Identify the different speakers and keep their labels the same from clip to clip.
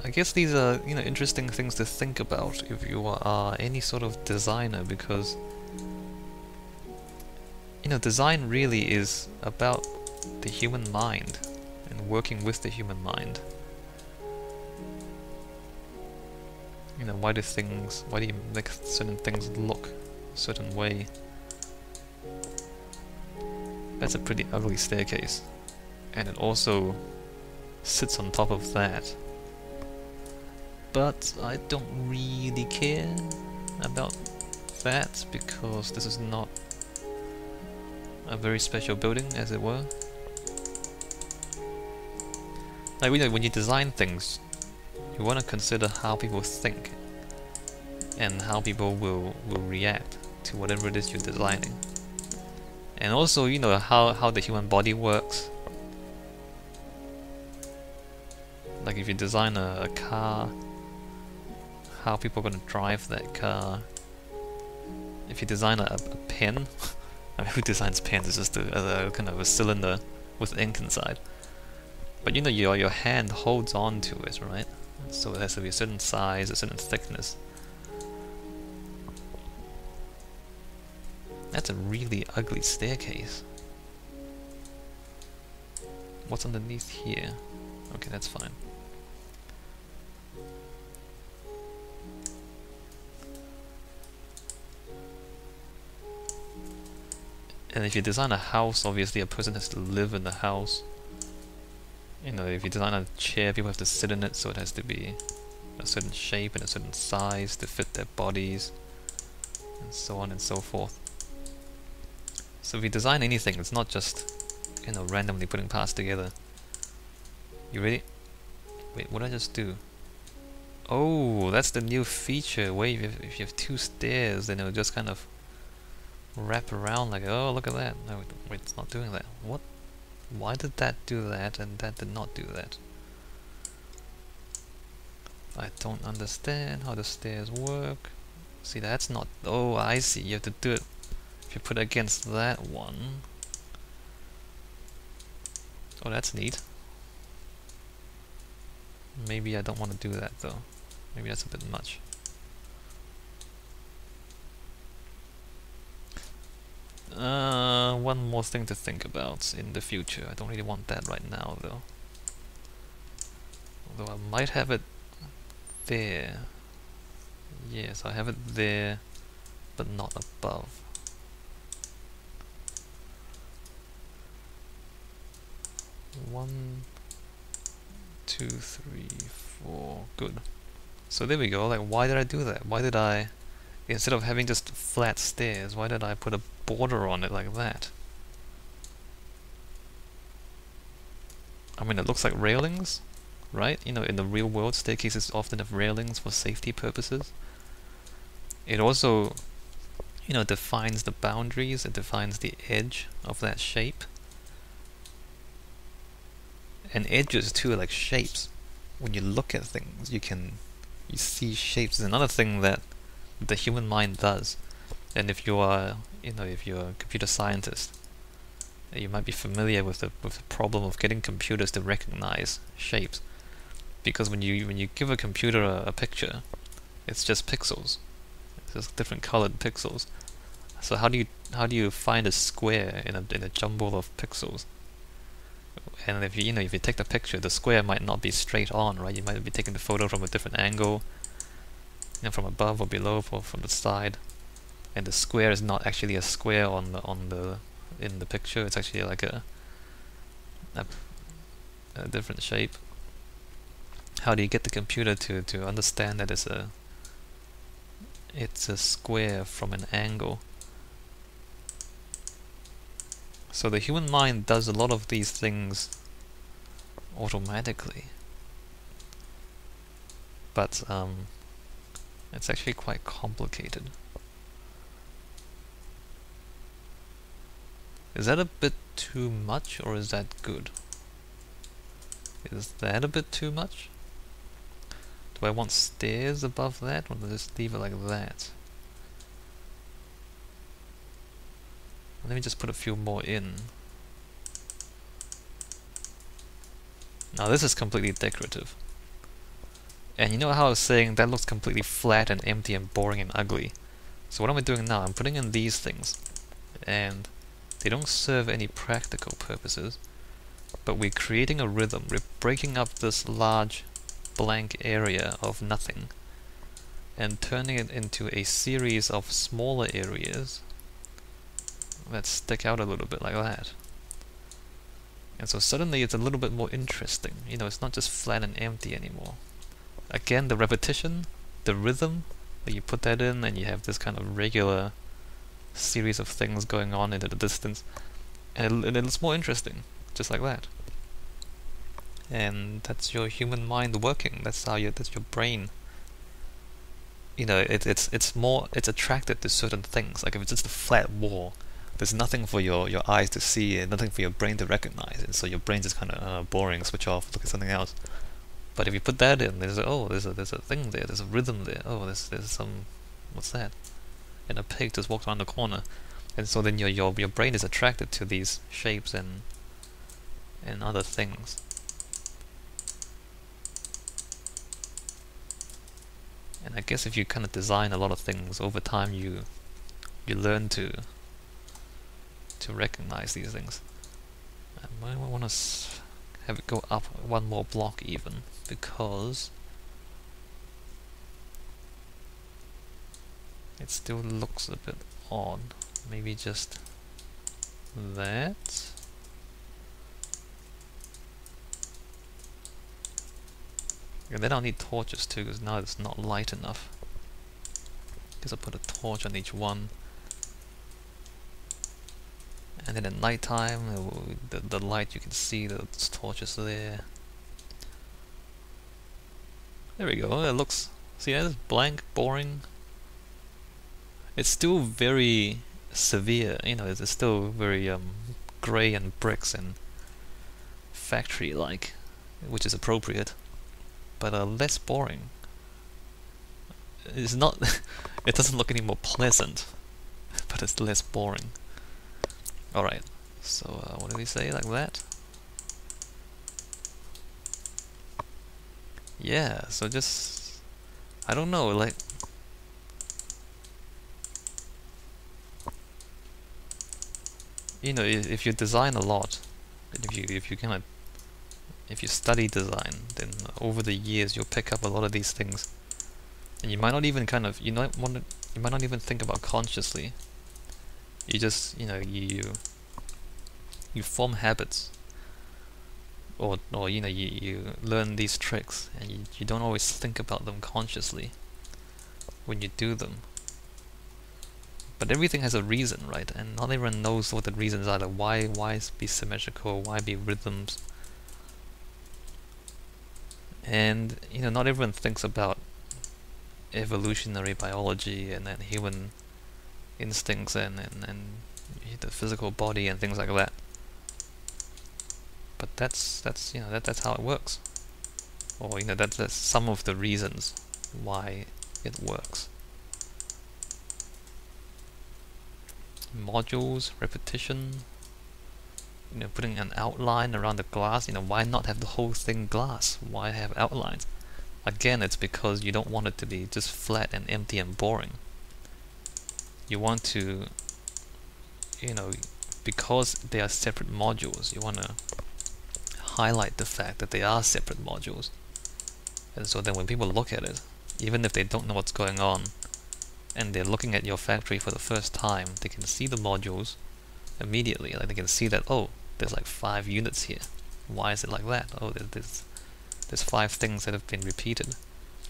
Speaker 1: I guess these are, interesting things to think about if you are any sort of designer, because, design really is about the human mind and working with the human mind. Why do you make certain things look a certain way? That's a pretty ugly staircase. And it also sits on top of that. But I don't really care about that, because this is not a very special building, as it were. Like, when you design things, you want to consider how people think and how people will react to whatever it is you're designing. And also, how the human body works. Like, if you design a car, how people are going to drive that car. If you design a pen, I mean, who designs pens? It's just a kind of a cylinder with ink inside. But your hand holds on to it, right? So it has to be a certain size, a certain thickness. That's a really ugly staircase. What's underneath here? Okay, that's fine. And if you design a house, obviously a person has to live in the house. If you design a chair, people have to sit in it, so it has to be a certain shape and a certain size to fit their bodies, and so on and so forth. So if you design anything, it's not just, randomly putting parts together. You ready? Wait, what did I just do? Oh, that's the new feature, where if you have two stairs, then it'll just kind of wrap around like, oh, look at that. No, wait, it's not doing that. What? Why did that do that and that did not do that? I don't understand how the stairs work. See, that's not... Oh, I see. You have to do it if you put it against that one. Oh, that's neat. Maybe I don't want to do that, though. Maybe that's a bit much. One more thing to think about in the future. I don't really want that right now, though. Although I might have it there. Yes, I have it there, but not above. One, two, three, four. Good. So there we go. Like, why did I do that? Why did I, instead of having just flat stairs, why did I put a border on it like that? I mean, it looks like railings, right? In the real world, staircases often have railings for safety purposes. It also, defines the boundaries, it defines the edge of that shape. And edges too are like shapes. When you look at things, you see shapes. It's another thing that the human mind does. And if you are, if you're a computer scientist, you might be familiar with the problem of getting computers to recognize shapes, because when you give a computer a picture, it's just pixels. It's just different colored pixels. So how do you find a square in a jumble of pixels? And if you take the picture, the square might not be straight on, right? You might be taking the photo from a different angle, from above or below, or from the side. And the square is not actually a square in the picture. It's actually like a different shape. How do you get the computer to understand that it's a square from an angle? So the human mind does a lot of these things automatically, but it's actually quite complicated. Is that a bit too much, or is that good? Is that a bit too much? Do I want stairs above that, or do I just leave it like that? Let me just put a few more in. Now this is completely decorative. And you know how I was saying that looks completely flat and empty and boring and ugly. So what am I doing now? I'm putting in these things, and they don't serve any practical purposes, but we're creating a rhythm. We're breaking up this large blank area of nothing and turning it into a series of smaller areas that stick out a little bit like that. And so suddenly it's a little bit more interesting. You know, it's not just flat and empty anymore. Again, the repetition, the rhythm, you put that in and you have this kind of regular series of things going on into the distance, and it looks more interesting, just like that. And that's your human mind working. That's your brain. You know, it's attracted to certain things. Like if it's just a flat wall, there's nothing for your eyes to see and nothing for your brain to recognize, and so your brain just kind of boring, switch off, look at something else. But if you put that in, there's a thing there, there's a rhythm there. Oh, there's some, what's that? And a pig just walked around the corner, and so then your brain is attracted to these shapes and other things. And I guess if you kind of design a lot of things over time, you learn to recognize these things. I want to have it go up one more block even, because it still looks a bit odd. Maybe just that. And then I'll need torches too, because now it's not light enough. Guess I'll put a torch on each one. And then at night time, the light, you can see those torches there. There we go. It looks, see, it's blank, boring. It's still very severe, you know. It's still very grey and bricks and factory-like, which is appropriate, but less boring. It's not. It doesn't look any more pleasant, but it's less boring. Alright, so what do we say, like that? Yeah, so just, I don't know, like, you know, if you design a lot, and if you study design, then over the years you'll pick up a lot of these things, and you might not even you might not even think about consciously. You just, you know, you form habits, or you know, you learn these tricks, and you don't always think about them consciously when you do them. But everything has a reason, right? And not everyone knows what the reasons are. Like why be symmetrical? Why be rhythms? And you know, not everyone thinks about evolutionary biology and then human instincts and the physical body and things like that. But that's you know, that's how it works. Or you know, that's some of the reasons why it works. Modules, repetition, you know, putting an outline around the glass. You know, why not have the whole thing glass? Why have outlines? Again, it's because you don't want it to be just flat and empty and boring. You want to, you know, because they are separate modules, you want to highlight the fact that they are separate modules. And so then when people look at it, even if they don't know what's going on, and they're looking at your factory for the first time, they can see the modules immediately. Like they can see that, oh, there's like 5 units here. Why is it like that? Oh, there's 5 things that have been repeated.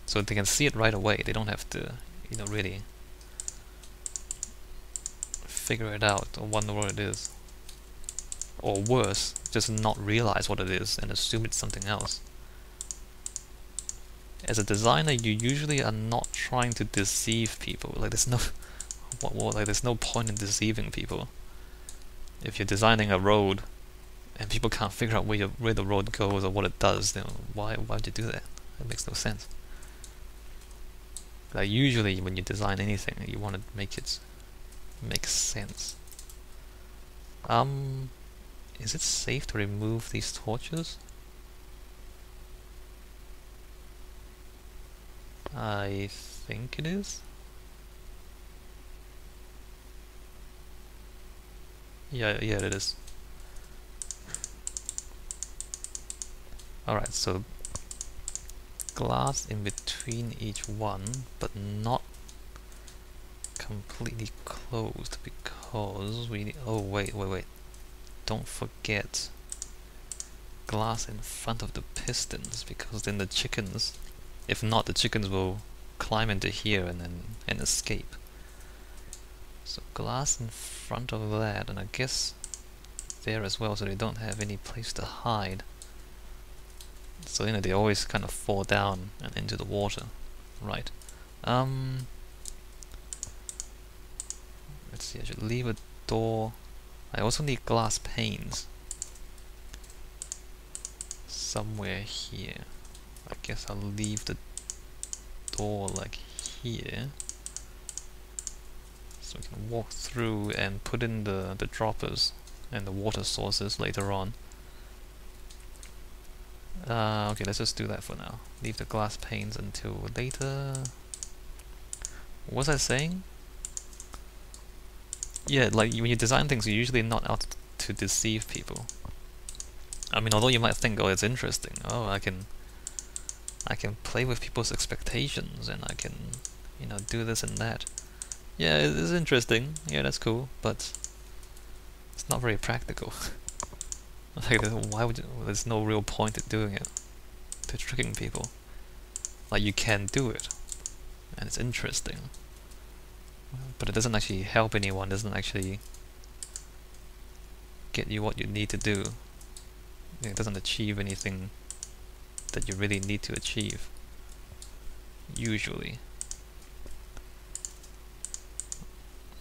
Speaker 1: So they can see it right away. They don't have to, you know, really figure it out or wonder what it is. Or worse, just not realize what it is and assume it's something else. As a designer, you usually are not trying to deceive people. Like there's no, like there's no point in deceiving people. If you're designing a road, and people can't figure out where the road goes or what it does, then why'd you do that? That makes no sense. Like usually, when you design anything, you want to make it make sense. Is it safe to remove these torches? I think it is. Yeah, it is. Alright, so glass in between each one, but not completely closed because we need, oh wait, don't forget glass in front of the pistons, because then the chickens, if not, the chickens will climb into here and escape. So glass in front of that, and I guess there as well, so they don't have any place to hide. So they always kind of fall down and into the water, right? Let's see. I should leave a door. I also need glass panes somewhere here. I guess I'll leave the door like here, so we can walk through and put in the droppers and the water sources later on. Okay, let's just do that for now. Leave the glass panes until later. What was I saying? Yeah, like when you design things, you're usually not out to deceive people. I mean, although you might think, oh, it's interesting. Oh, I can play with people's expectations, and I can, do this and that. Yeah, it is interesting. Yeah, that's cool, but it's not very practical. Like, why would you, there's no real point in doing it, to tricking people. Like, you can do it, and it's interesting, but it doesn't actually help anyone, doesn't actually get you what you need to do. It doesn't achieve anything that you really need to achieve, usually.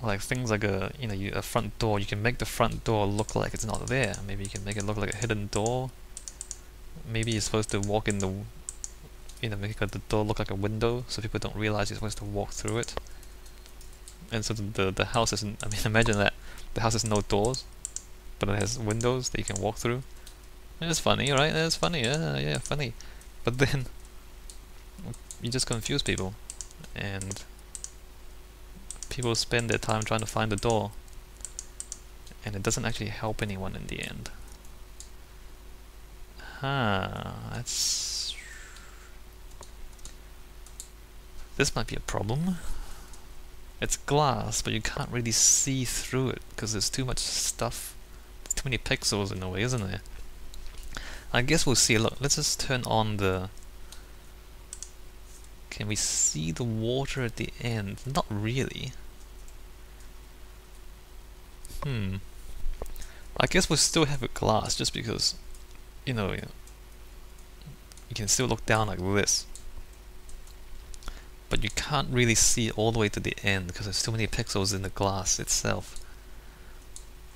Speaker 1: Like things like a front door, you can make the front door look like it's not there. Maybe you can make it look like a hidden door. Maybe you're supposed to walk in the, make the door look like a window, so people don't realize you're supposed to walk through it. And so the house isn't. I mean, imagine that the house has no doors, but it has windows that you can walk through. It's funny, right? It's funny. Yeah, funny. But then you just confuse people, and people spend their time trying to find the door, and it doesn't actually help anyone in the end. This might be a problem. It's glass, but you can't really see through it because there's too much stuff, too many pixels in a way, isn't there? I guess we'll see. Look, let's just turn on the... Can we see the water at the end? Not really. I guess we'll still have a glass just because, you can still look down like this. But you can't really see all the way to the end because there's too many pixels in the glass itself.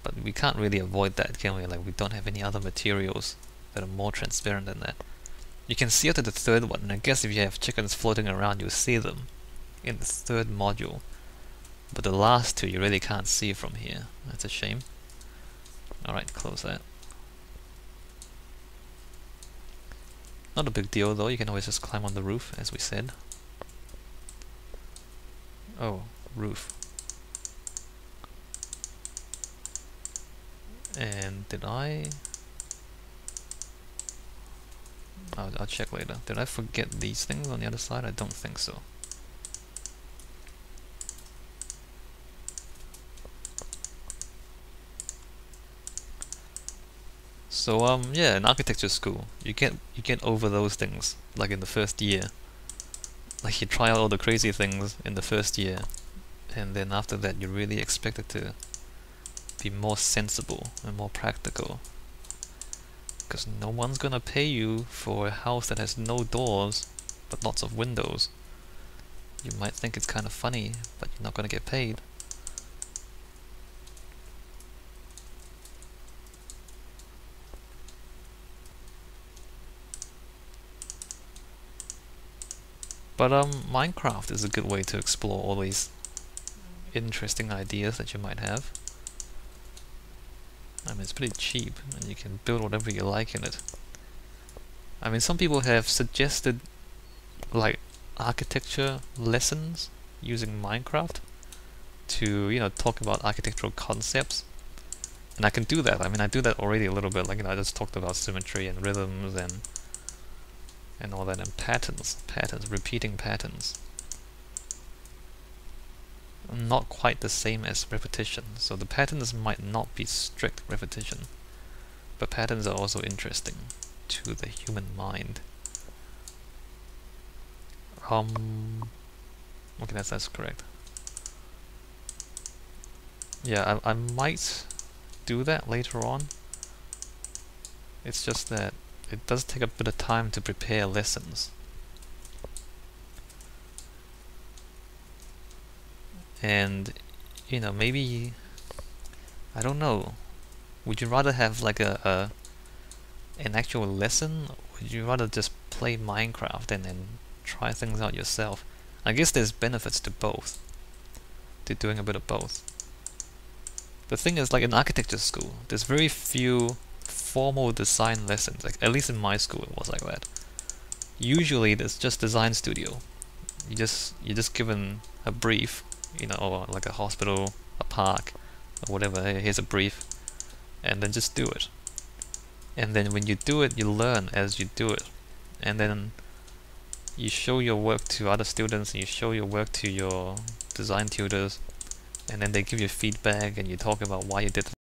Speaker 1: But we can't really avoid that, can we? Like, we don't have any other materials that are more transparent than that. You can see it at the third one, and I guess if you have chickens floating around, you'll see them in the third module. But the last two you really can't see from here. That's a shame. Alright, close that. Not a big deal though, you can always just climb on the roof, as we said. Oh, roof. And did I... I'll check later. Did I forget these things on the other side? I don't think so. So yeah, in architecture school, you get over those things like in the first year. Like you try out all the crazy things in the first year, and then after that you're really expected to be more sensible and more practical. Because no one's gonna pay you for a house that has no doors but lots of windows. You might think it's kind of funny, but you're not gonna get paid. But Minecraft is a good way to explore all these interesting ideas that you might have. I mean, it's pretty cheap, and you can build whatever you like in it. I mean, some people have suggested, like, architecture lessons using Minecraft to, you know, talk about architectural concepts. And I can do that. I mean, I do that already a little bit. Like, you know, I just talked about symmetry and rhythms and all that, and patterns, repeating patterns. Not quite the same as repetition. So the patterns might not be strict repetition, but patterns are also interesting to the human mind. Okay, that's correct. Yeah, I might do that later on. It's just that it does take a bit of time to prepare lessons. And, you know, maybe, I don't know, would you rather have like an actual lesson, or would you rather just play Minecraft and then try things out yourself? I guess there's benefits to both, to doing a bit of both. The thing is, like in architecture school, there's very few formal design lessons. Like, at least in my school it was like that. Usually there's just design studio. You're just given a brief, you know, or like a hospital, a park, or whatever. Hey, here's a brief, and then just do it. And then when you do it, you learn as you do it. And then you show your work to other students, and you show your work to your design tutors, and then they give you feedback, and you talk about why you did